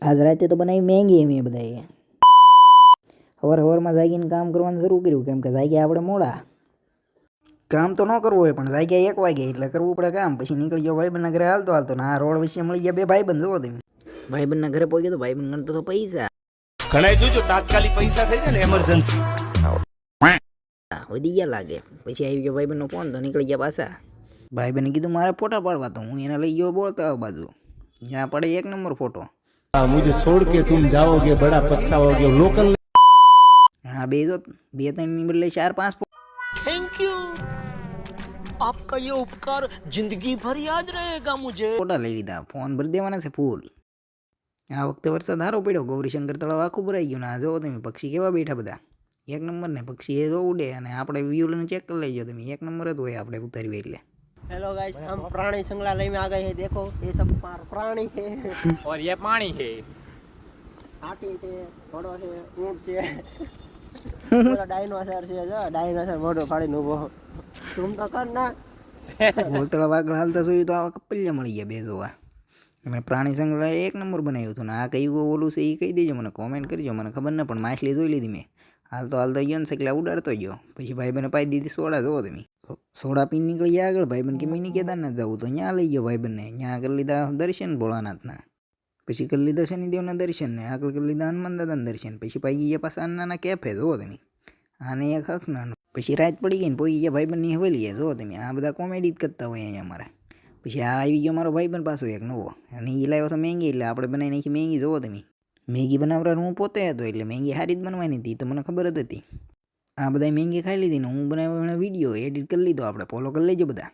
આજ રાતે તો બનાવી મેંગી મેં બધાએ સવારમાં જાગીને કામ કરવાનું શરૂ કર્યું, કેમ કે જાગ્યા આપણે મોડા. કામ તો ન કરવું હોય પણ જાગ્યા 1 વાગે એટલે કરવું પડે કામ. પછી નીકળી ગયો ભાઈબંધના ઘરે હાલતો ને આ રોડ વિશે મળી ગયા 2 ભાઈબંધ. જોવો તમે, ભાઈબંધના ઘરે પહોંચ્યો તો ભાઈબંધ ગણતો તો પૈસા ઘણા જોજો તાત્કાલિક પૈસા થઈ જાય ને એમરજન્સી વધી ગયા લાગે. પછી આવી ગયો ભાઈબંધનો ફોન તો નીકળી ગયા પાછા. ભાઈબંધે કીધું મારે ફોટા પાડવા, તો હું એને લઈ ગયો બોલતા બાજુ, જ્યાં પડે 1 નંબર ફોટો. मुझे छोड़ के तुम जाओगे बड़ा पछताओगे लोकल. हाँ 2-3 ની બદલે 4-5 थैंक यू, आपका ये उपकार जिंदगी भर याद रहेगा मुझे. ફોટા લઈ લીધા. ફોન ભરી દેવાના છે ફૂલ. આ વખતે વરસાદ સારો પડ્યો. ગૌરીશંકર તળાવ આખું ભરાઈ ગયું ને આ જોવો તમે પક્ષી કેવા બેઠા બધા 1 નંબર ને. પક્ષી એ જો ઉડે અને આપણે વ્યૂ લઈને ચેક કરી લેજો તમે, 1 નંબર જ હોય આપણે ઉતારી એટલે. हेलो गाइस, हम प्राणी संग्रहालय में आ गए हैं. देखो ये सब प्राणी है और ये पानी है. हाथी છે, ઘોડો છે, ઊંટ છે, પૂરા ડાયનોસર છે. જો ડાયનોસર મોઢો ફાડીને ઊભો. તું તો કર ના. ગોલતળાવ આગળ હાલતા જોયું તો આવા કપલિયા મળી ગયા 2 જોવા. મેં પ્રાણી સંગ્રહાલય 1 નંબર બનાવ્યું હતું ને આ કયું ઓલું છે એ કહી દેજો મને, કોમેન્ટ કરજો. મને ખબર ન પણ માછલી જોઈ લીધી મેં. હાલતો ગયો ને સકલા ઉડાડતો ગયો. પછી ભાઈબંધને પાઈ દીધી સોડા. જોવો તમે, સોડા પીને નીકળી ગયા આગળ. ભાઈબંધ કે મિની કેદારનાથ જવું તો ત્યાં લઈ ગયો ભાઈબંધને. ત્યાં કરી લીધા દર્શન ભોળાનાથના. પછી કરી લીધા શનિદેવના દર્શન ને આગળ કરી લીધા હનુમાન દાદાના દર્શન. પછી પાઈ ગયા પાછા નાના કેફે. જોવો તમે, આને એક હકના. પછી રાત પડી ગઈ ને પોઈ ગયા ભાઈબંધની હવેલીએ. જોવો તમે, આ બધા કોમેડી જ કરતા હોય અહીંયા અમારે. પછી આ આવી ગયો મારો ભાઈબંધ પાછો એક નવો, અને એ લાવ્યો તો મેંગી. એટલે આપણે બનાવી નાખી મેંગી. જોવો તમે, મેગી બનાવવા હું પોતે હતો એટલે મેંગી સારી જ બનવાની હતી તો મને ખબર જ હતી. આ બધા મેંગી ખાઈ લીધી ને હું બનાવવાનો વિડીયો એડિટ કરી લીધો. આપણે ફોલો કરી લેજો બધા.